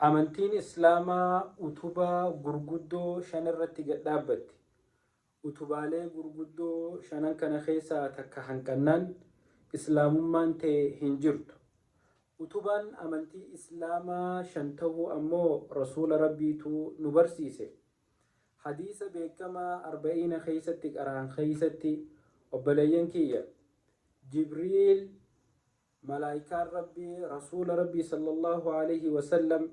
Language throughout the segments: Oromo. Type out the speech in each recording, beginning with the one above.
amantiin islaamaa utubaa gurguddoo shan irratti gadhaabbatti. Utubaalee gurguddoo shanan kana keessaa takka hanqannaan islaamummaan ta'e hin jirtu. Utubaan amantii islaamaa shan ta'uu ammoo rasuula rabbiitu nu barsiise. Hadiisa beekamaa 40 keessatti qaraan keessatti obboleeyyan kiyya Jibriil malaayikaan rabbii rasuula rabbii sallallahu alaihi wasallam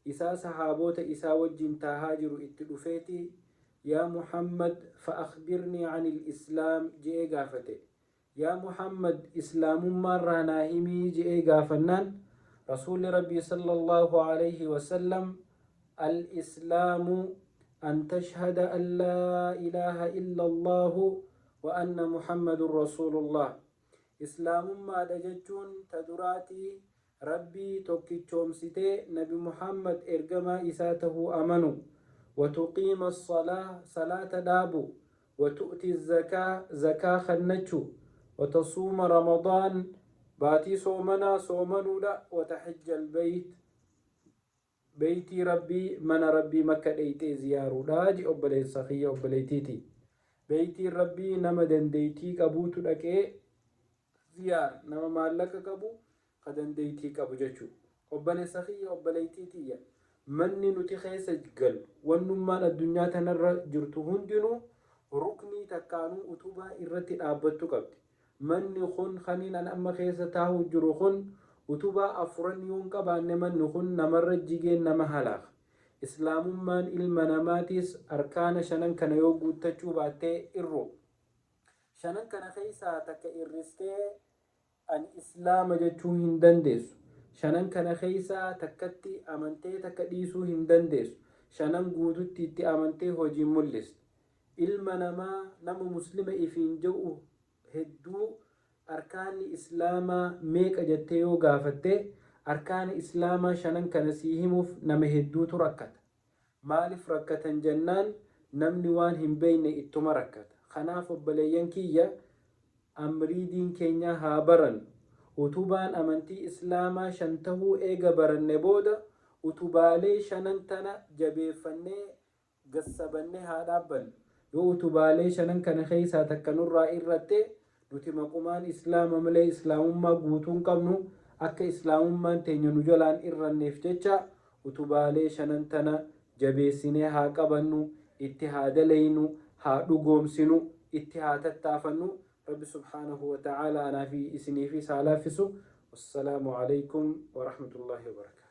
isaa sahaabota isaa wajjin taahaa jiru itti dhufeeti yaa Muhammad fa'akhbirnii anil islaam je'ee gaafate. yaa Muhammad islaamummaa irraa naa himii je'ee gaafannaan rasuulli rabbii sallallahu alaihi wasallam al-islaamu أن تشهد أن لا إله إلا الله وأن محمد رسول الله. إسلام ما دجتون تدراتي ربي توكيتشوم سيتي نبي محمد إرجما إساته أمنوا وتقيم الصلاة صلاة دابو وتؤتي الزكاة زكاة خنتشو وتصوم رمضان باتي صومنا صومنو لا وتحج البيت بيتي ربي من ربي مكة ديتي زيارو داجي أبلي سخية أبلي تيتي بيتي ربي نما دنديتي كبوتو لكي زيار نما مالك كبو قدنديتي كبو جچو أبلي سخية أبلي تيتي مني نتخيس جل ونمان الدنيا تنر جرتو هندنو ركني تكانو أتوبا إرتي آبتو قبت مني خن خنين أن أما خيسة تاهو جرو خن utubaa afuran yoon qabaanne manni kun namarra jigeen nama halaaq. Islaamummaan ilma namaatis arkaana shanan kana yoo guuttachuu baattee irru. Shanan kana keessaa takka irristee an islaama jechuu hin dandeessu. Shanan kana keessaa takkatti amantee takka dhiisuu hin dandeessu. Shanan guututti itti amantee hojii mul'iste. Ilma namaa nama muslima ifiin jedhu hedduu arkaanni islaamaa meeqa jettee yoo gaafatte arkaana islaamaa shanan kana sii himuuf nama hedduutu rakkata. Maaliif rakkatan jennaan namni waan hin beekne ittuma rakkata. Kanaaf obboleeyyan kiyya amriidiin keenya haa baran. Utubaan amantii islaamaa shan tahuu eega baranne booda utubaalee shanan tana jabeeffannee gassabannee haa dhaabbannu. Yoo utubaalee shanan kana keessaa takka nurraa irratte nuti maqumaan islaama malee islaamummaa guutuun qabnu akka islaamummaan teenya nu jalaan irranneef jecha utubaalee shanan tana jabeessinee haa qabannu, itti haa dalaynu, haa dhugoomsinu, itti haa tattaafannu. Rabbi subhaanahu wa ta'ala anaa fi isiniifis haa laaffisu. Wassalaamu alaykum wa rahmatullahi wa barakatuh.